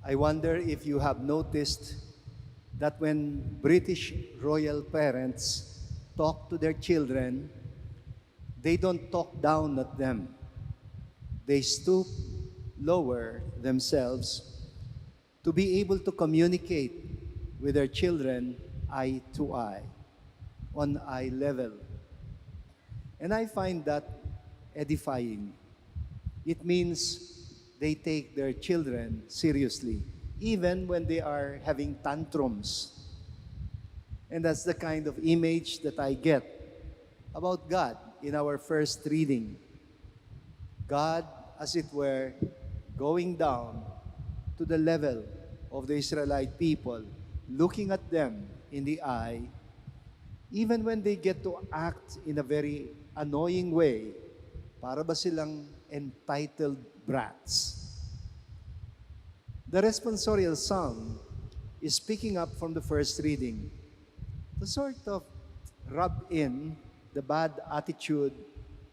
I wonder if you have noticed that when British royal parents talk to their children, they don't talk down at them. They stoop lower themselves to be able to communicate with their children eye to eye, on eye level. And I find that edifying. It means they take their children seriously, even when they are having tantrums. And that's the kind of image that I get about God in our first reading. God, as it were, going down to the level of the Israelite people, looking at them in the eye, even when they get to act in a very annoying way, para ba silang entitled brats. The responsorial psalm is picking up from the first reading to sort of rub in the bad attitude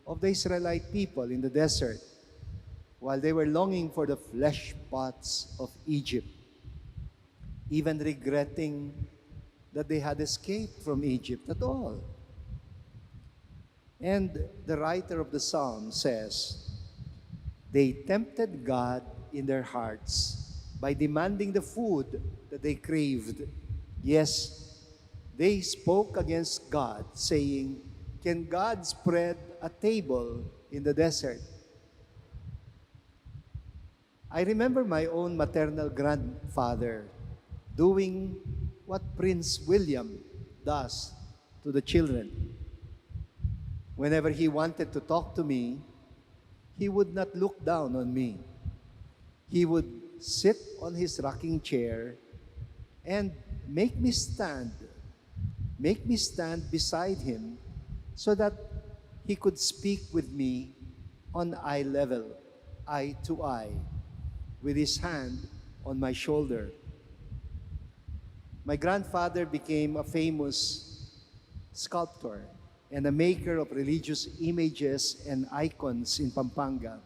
of the Israelite people in the desert while they were longing for the flesh pots of Egypt, even regretting that they had escaped from Egypt at all. And the writer of the psalm says, they tempted God in their hearts by demanding the food that they craved. Yes, they spoke against God, saying, can God spread a table in the desert? I remember my own maternal grandfather doing what Prince William does to the children. Whenever he wanted to talk to me, he would not look down on me. He would sit on his rocking chair and make me stand beside him so that he could speak with me on eye level, eye to eye, with his hand on my shoulder. My grandfather became a famous sculptor and a maker of religious images and icons in Pampanga.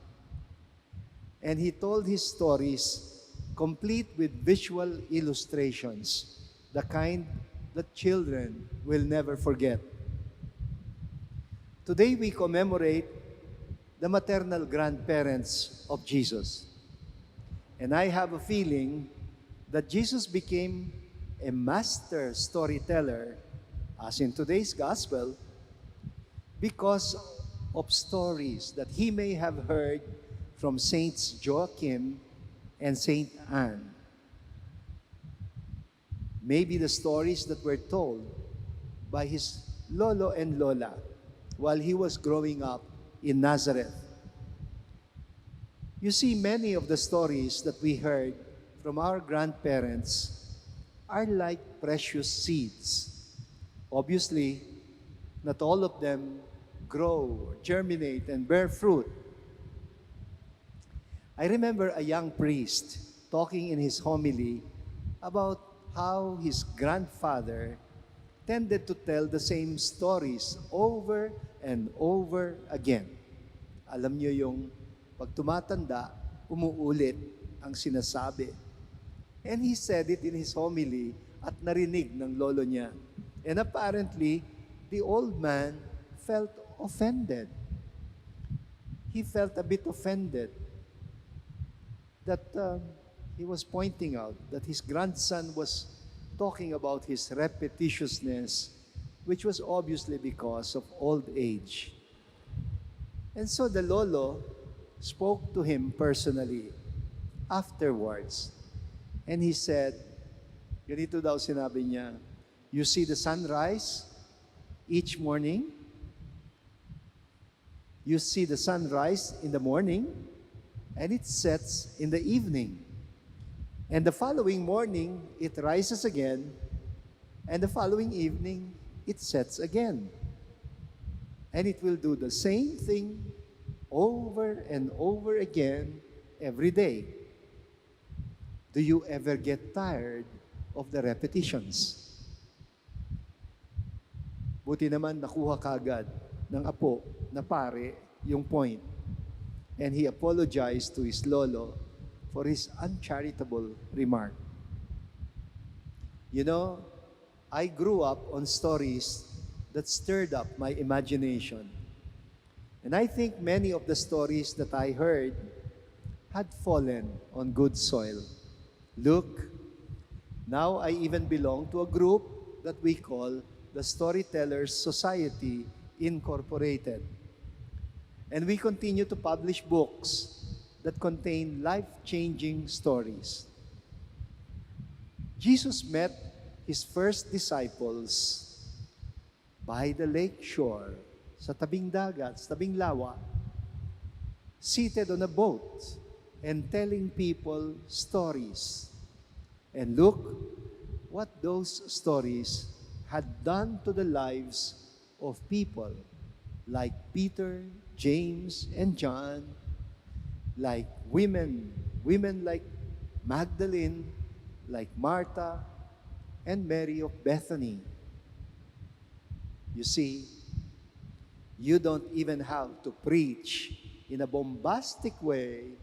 And he told his stories complete with visual illustrations, the kind that children will never forget. Today we commemorate the maternal grandparents of Jesus. And I have a feeling that Jesus became a master storyteller, as in today's gospel, because of stories that he may have heard from Saints Joachim and Saint Anne. Maybe the stories that were told by his lolo and lola while he was growing up in Nazareth. You see, many of the stories that we heard from our grandparents are like precious seeds. Obviously, not all of them grow, germinate, and bear fruit. I remember a young priest talking in his homily about how his grandfather tended to tell the same stories over and over again. Alam niyo yung pag tumatanda, umuulit ang sinasabi. And he said it in his homily at narinig ng lolo niya. And apparently, the old man felt offended. He felt a bit offended that he was pointing out that his grandson was talking about his repetitiousness, which was obviously because of old age. And so the lolo spoke to him personally afterwards. And he said, ganito daw sinabi niya, you see the sunrise each morning. You see the sunrise in the morning, and it sets in the evening. And the following morning, it rises again, and the following evening, it sets again. And it will do the same thing over and over again every day. Do you ever get tired of the repetitions? Buti naman nakuha kagad ng apo na pare yung point. And he apologized to his lolo for his uncharitable remark. You know, I grew up on stories that stirred up my imagination. And I think many of the stories that I heard had fallen on good soil. Look, now I even belong to a group that we call the Storytellers Society Incorporated. And we continue to publish books that contain life-changing stories. Jesus met his first disciples by the lake shore, sa tabing dagat, sa tabing lawa, seated on a boat and telling people stories. And look what those stories had done to the lives of people like Peter, James, and John, like women like Magdalene, like Martha, and Mary of Bethany. You see, you don't even have to preach in a bombastic way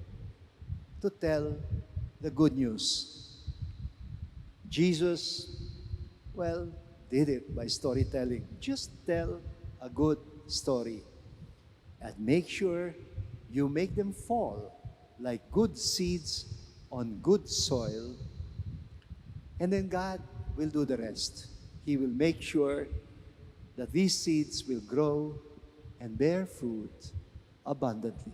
to tell the good news. Jesus, well, did it by storytelling. Just tell a good story and make sure you make them fall like good seeds on good soil, and then God will do the rest. He will make sure that these seeds will grow and bear fruit abundantly.